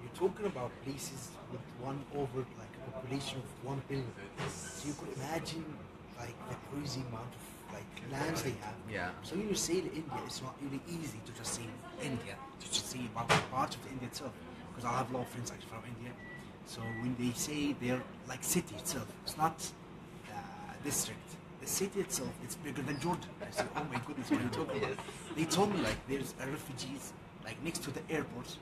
you're talking about places with one over like a population of 1 billion. So you could imagine like the crazy amount of like lands they have. Yeah. So when you say India, it's not really easy to just say India, to just say about parts of India itself. Because I have a lot of friends actually from India. So when they say they're like city itself, it's not district. The city itself, it's bigger than Jordan. I say, oh my goodness, what are you talking about? They told me like there's a refugees like next to the airport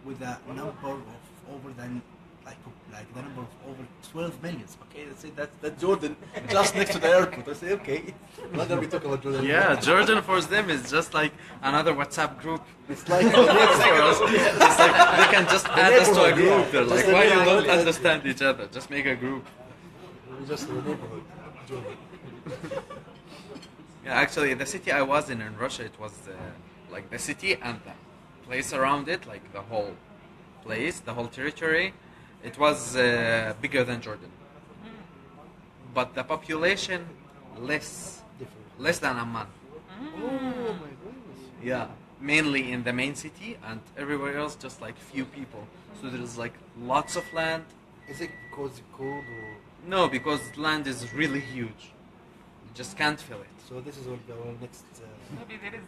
with a number of over than like the number of over 12 millions. Okay, they say that's Jordan just next to the airport. I say okay, I'm not gonna be talking about Jordan. Yeah, Jordan for them is just like another WhatsApp group. It's like For us, it's like they can just add us to a neighborhood, group. yeah. They're Just like, a why you neighborhood, don't yeah. understand each other? Just make a group. just the neighborhood. Jordan. Yeah, actually, the city I was in Russia, it was like the city and the place around it, like the whole place, the whole territory. It was bigger than Jordan, but the population Different. less than Amman. Oh my goodness. Yeah, mainly in the main city, and everywhere else just like few people. So there's like lots of land. Is it because it's cold or? No, because land is really huge. You just can't fill it. So this is what our next Maybe there is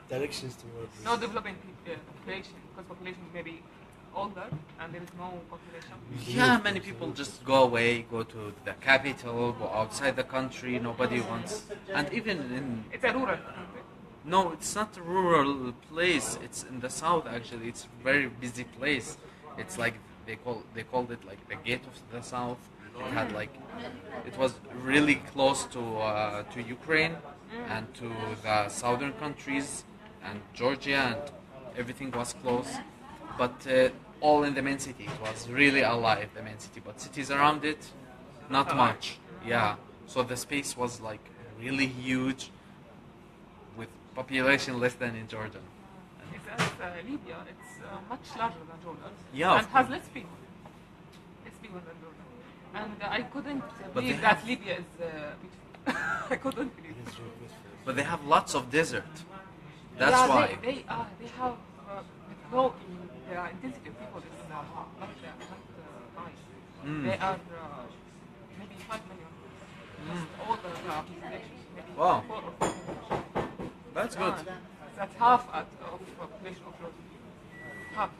directions towards. no developing population because population may be older and there is no population. Yeah, many people just go away, go to the capital, go outside the country. Nobody wants, and even in It's a rural country. no, it's not a rural place. It's in the south actually. It's a very busy place. It's like they called it like the gate of the south. It had like it was really close to Ukraine and to the southern countries and Georgia, and everything was close. But all in the main city. It was really alive, the main city. But cities around it, not much. Yeah. So the space was like really huge, with population less than in Jordan. It's as Libya. It's much larger than Jordan. Yeah, And of has course. less people. Less people than Jordan. And I couldn't But believe they that have- Libya is beautiful. I couldn't believe it. It's really beautiful. But they have lots of desert. That's Yeah, why. they have no the intensity of people is not nice. Mm. They are maybe 5 million. Just all the population. Maybe Wow. 4 or 5 million. That's good. That's half of population of Jordan. Half.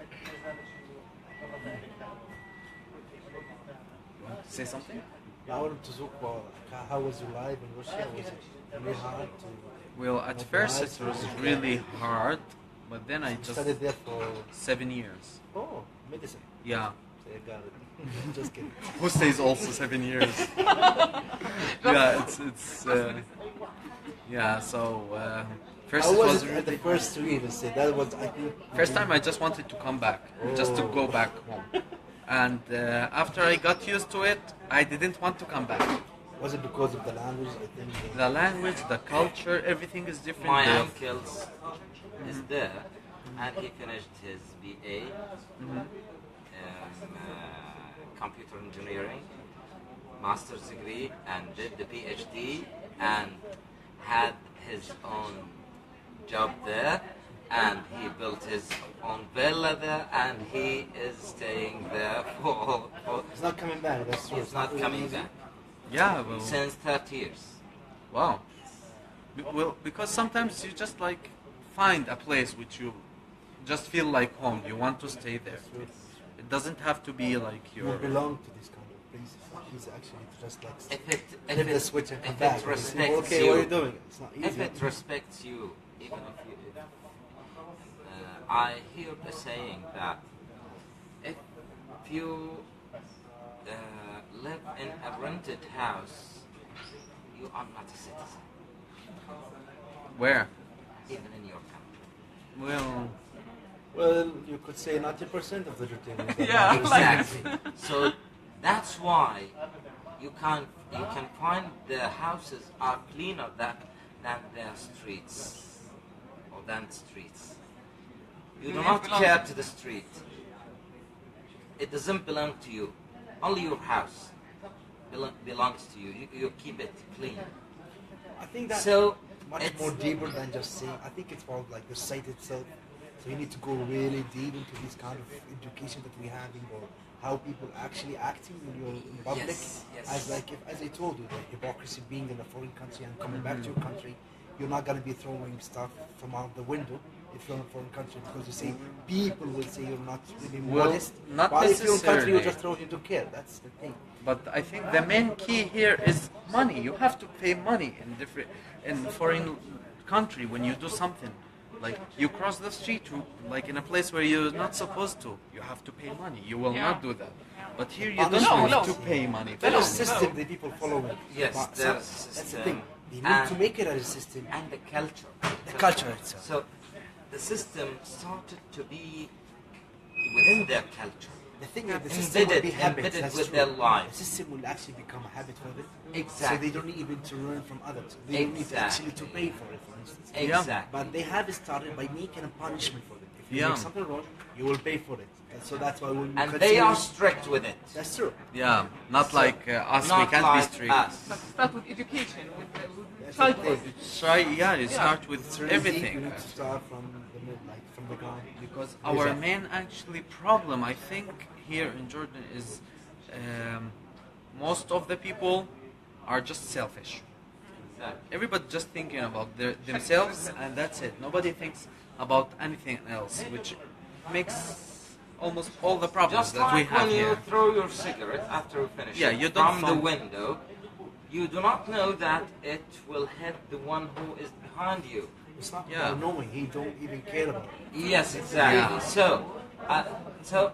Say something? I wanted to talk about how was your life in Russia? Was it really hard to Well, at first it was really hard, but then I you just studied there for 7 years. oh medicine? Yeah. So you got it. Just kidding. Who stays also 7 years? Yeah, it's yeah. So first How it was was it at the really first 3 years? Let's say that was I think first time I just wanted to come back, just to go back home, and after I got used to it, I didn't want to come back. Was it because of the language? I think The language, the culture, everything is different. My there. uncle is there, and he finished his BA in computer engineering, master's degree, and did the PhD, and had his own job there, and he built his own villa there, and he is staying there for it's not coming back. That's true. he's not coming back Yeah, well, since 30 years. wow. Well, because sometimes you just like find a place which you just feel like home. You want to stay there. It doesn't have to be like You your. belong to this kind of place. He's actually just like If flip the switch and come if back. it And you say, respects okay, you, what are you doing? It's not easy. if it respects you, even if you, I hear the saying that if you live in a rented house, you are not a citizen, Where? even in your country. Well, Well, you could say 90% of the Jordanians. are Yeah, not like Muslims. So that's why you can find the houses are cleaner than their streets or than streets. You do not care to the street. It doesn't belong to you. Only your house belongs to you. You keep it clean. I think that's So much it's- more deeper than just saying. I think it's more like the site itself. So you need to go really deep into this kind of education that we have or how people actually acting when you're in public. Yes, yes. As I told you, the hypocrisy being in a foreign country and coming back to your country, you're not gonna be throwing stuff from out the window if you're in a foreign country because you say people will say you're not really Well, modest. not but if you're in country, you necessarily. just throw it into care. That's the thing. but I think the main key here is money. You have to pay money in foreign country when you do something. Like you cross the street, like in a place where you're not supposed to, you have to pay money. You will Yeah. not do that. But here you No, don't no. have to pay money. There's a for it. system that people follow. Yes, But there's a that's the system. thing. They need to And- make it as a system. And the culture. The culture itself. So the system started to be within their culture. The thing is, the system will be habits. embedded That's with true. their lives. The system will actually become a habit for them. So Exactly. they don't need even to learn from others. They don't need to actually to pay for it, for instance. Exactly. But they have started by making a punishment for them. If you Yeah. make something wrong, you will pay for it. And so that's why when you And they continue- are strict with it. That's true. Yeah, not So, like us. We Not can't like be strict. us. But start with education, with That's childhood. the thing. Try, yeah, you start with It's really deep. everything. You need to start from the mid, like from the ground. Because Exactly. our main actually problem, I think, here in Jordan is most of the people are just selfish. Exactly. Everybody just thinking about themselves and that's it. Nobody thinks about anything else, which makes almost all the problems Just that we like have when you here. throw your cigarette after you finish Yeah, it you don't from the find- window, you do not know that it will hit the one who is behind you. It's not Yeah. about knowing. He don't even care about it. Yes, exactly. Yeah. So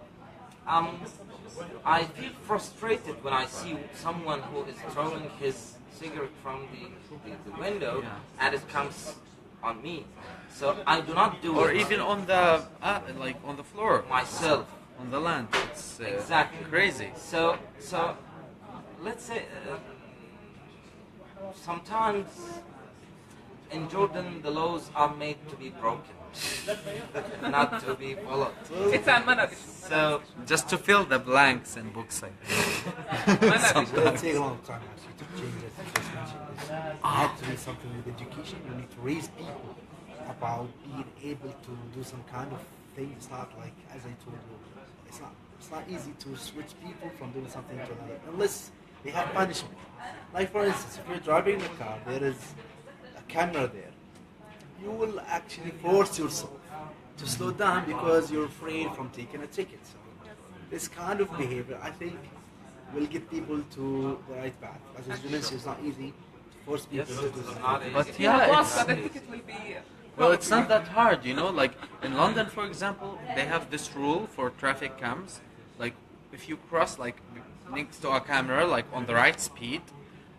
I feel frustrated when I see someone who is throwing his cigarette from the window Yeah. and it comes on me. So I do not do Or it even on the like on the floor, myself. on the land. It's Exactly. crazy. So let's say sometimes in Jordan the laws are made to be broken, not to be followed. It's a manner issue. So Just to fill the blanks in books, I think. Manner issue. It will take a long time actually to change it. Just mention this. It had to be something with education. You need to raise people about being able to do some kind of thing. It's not like, as I told you, it's not easy to switch people from doing something to another unless they have punishment. Like for instance, if you're driving a car, there is a camera there. You will actually force yourself to slow down because you're afraid from taking a ticket. So this kind of behavior, I think, will get people to the right path. As you mentioned, it's not easy to force people Yes, to do it's something. not easy. But If you have yeah, one, it's but the ticket will be. well, it's not that hard, you know. Like in London, for example, they have this rule for traffic cams. Like if you cross like next to a camera, like on the right speed,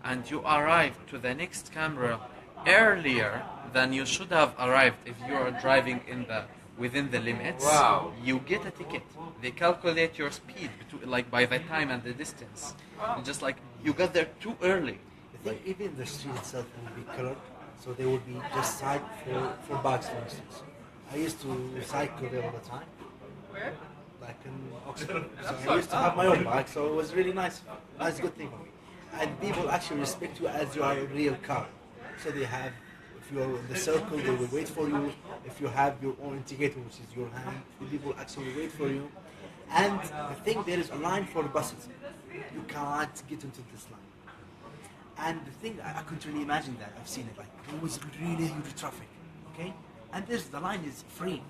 and you arrive to the next camera earlier than you should have arrived if you are driving in the within the limits, Wow. you get a ticket. They calculate your speed like by the time and the distance. And just like you got there too early. I think even the street itself will be colored, so there will be just side for bikes, for instance. I used to cycle there all the time, Where? like in Oxford. So I used to have my own bike, so it was really nice. That's a good thing for me. And people actually respect you as you are a real car. So they have, if you're in the circle, they will wait for you. If you have your own indicator, which is your hand, the people actually wait for you. And I think there is a line for the buses. You can't get into this line. And the thing, I couldn't really imagine that. I've seen it, like, there was really huge traffic, okay? And the line is free.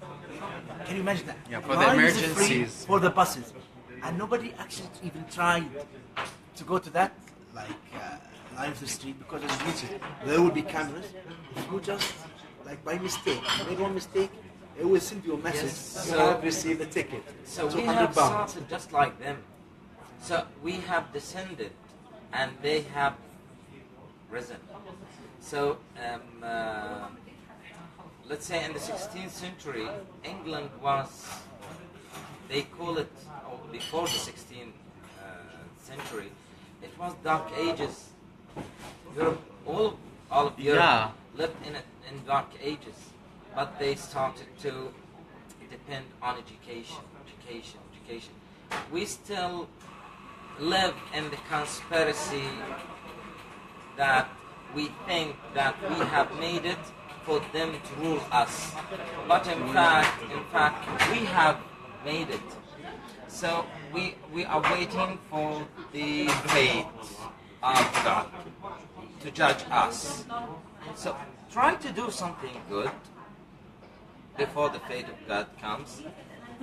Can you imagine that? Yeah, The for the line is free emergencies. for the buses. And nobody actually even tried to go to that, like, line of the street, because as you mentioned, there will be cameras. If you just, like, by mistake, made one mistake, it will send you a message. Yes, You so- have received a ticket. So we 200 have pounds. started just like them. So we have descended, and they have risen. So let's say in the 16th century, England was, they call it, or before the 16th century, it was Dark Ages. Europe, all of Europe Yeah. lived in Dark Ages, but they started to depend on education. We still live in the conspiracy that we think that we have made it for them to rule us, but in fact, we have made it. So we are waiting for the fate of God to judge us. So try to do something good before the fate of God comes.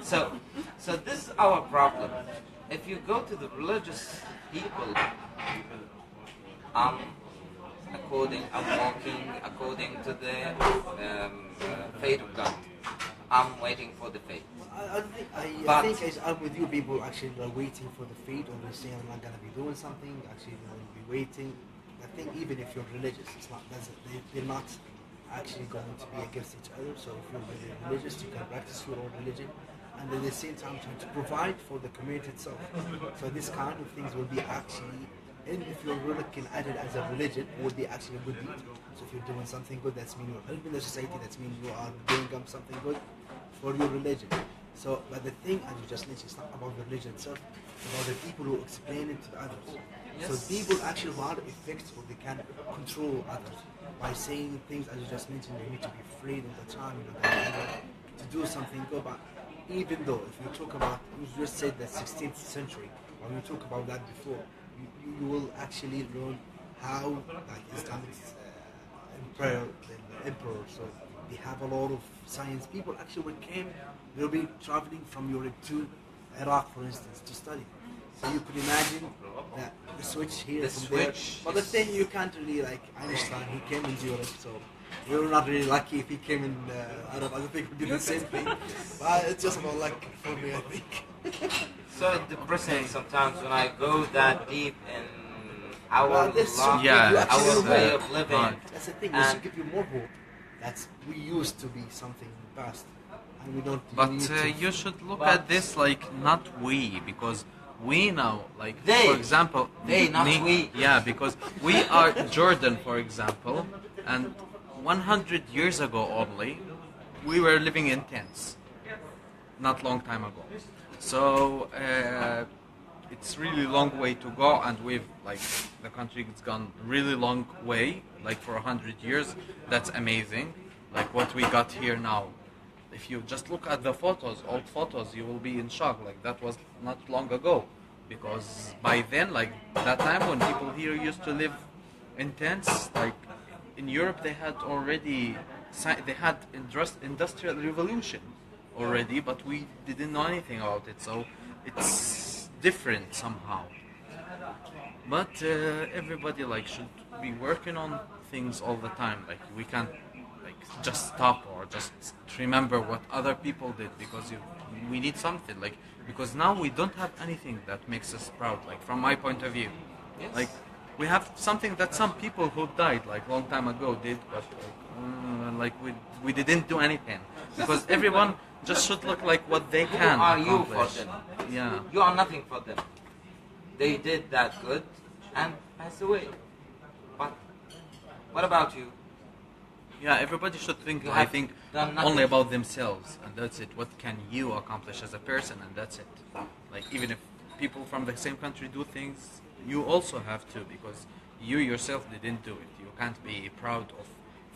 So this is our problem. If you go to the religious people, I'm walking according to the fate of God. I'm waiting for the fate. I But- think as I'm with you, people actually are waiting for the fate, or they're saying I'm not gonna be doing something. Actually, they will be waiting. I think even if you're religious, it's not. They're not actually going to be against each other. So if you're really religious, you can practice your own religion, and at the same time trying to provide for the community itself. So this kind of things will be actually. And if you're looking at it as a religion, it would be actually a good deed. So if you're doing something good, that's mean you're helping the society. That's mean you are doing something good for your religion. So, but the thing, as you just mentioned, it's not about the religion itself. It's about the people who explain it to the others. So Yes. people actually are effective, they can control others by saying things, as you just mentioned. They need to be afraid all the time, to do something good. But even though, if you talk about, you just said the 16th century, or you talk about that before, you will actually learn how, like, Islamic the emperor, so they have a lot of science. People actually came, they'll be traveling from Europe to Iraq, for instance, to study. So you could imagine that the switch here The from there. switch But the is- thing you can't really, like Einstein, he came in Europe, so you're not really lucky if he came in Arab. I don't think it would be the same thing. But it's just about luck for me, I think. So depressing sometimes when I go that deep in our Well, this life, should Yeah, give you our actually way hope. of living. Right. That's the thing, this should And- give you more hope. That's, we used to be something in the past, and we don't But need to. you should look But- at this like not we, because we now, like They. for example, They, not we. Yeah, because we are Jordan, for example, and 100 years ago only, we were living in tents. Not long time ago. So it's really long way to go, and we've like the country's gone really long way, like for 100 years. That's amazing. Like what we got here now. If you just look at the photos, old photos, you will be in shock. Like that was not long ago, because by then, like that time when people here used to live in tents, like in Europe, they had already they had industrial revolution already, but we didn't know anything about it. So it's different somehow. But everybody like should be working on things all the time. Like we can't like just stop or just remember what other people did because we need something like because now we don't have anything that makes us proud. Like from my point of view, Yes. like we have something that some people who died like long time ago did, but like we didn't do anything because everyone just should look like what they Who can are you for accomplish. them? Yeah. You are nothing for them. They did that good and passed away. But what about you? Yeah, everybody should think, You I have think, done nothing. only about themselves, and that's it. What can you accomplish as a person, and that's it. Like, even if people from the same country do things, you also have to, because you yourself didn't do it. You can't be proud of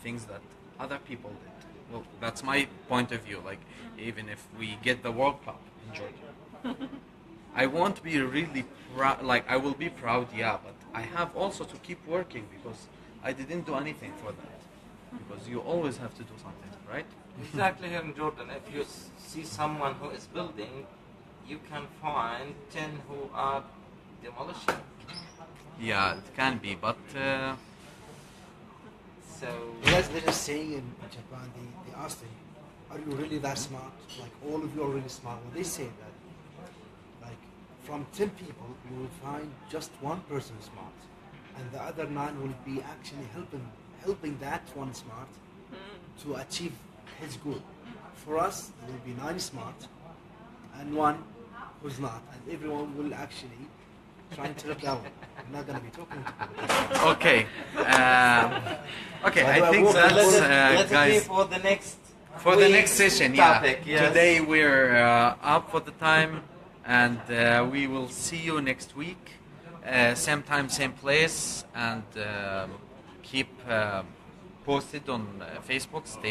things that other people did. Well, that's my point of view. Like, even if we get the World Cup in Jordan, I won't be really proud. Like, I will be proud, yeah, but I have also to keep working because I didn't do anything for that. Because you always have to do something, right? Exactly here in Jordan, if you see someone who is building, you can find 10 who are demolishing. Yeah, it can be, but So, They're just saying in Japan, they ask them, are you really that smart? Like, all of you are really smart. When they say that, like, from 10 people, you will find just one person smart. And the other 9 will be actually helping that one smart to achieve his goal. For us, there will be 9 smart and 1 who's not. And everyone will actually trying to look down. I'm not going to be talking to people. okay. Okay, By the I way, think we'll- that's, let it be guys, for the next for the next week's session, yeah. topic, yes. Today we're up for the time, and we will see you next week. Same time, same place, and keep posted on Facebook. Stay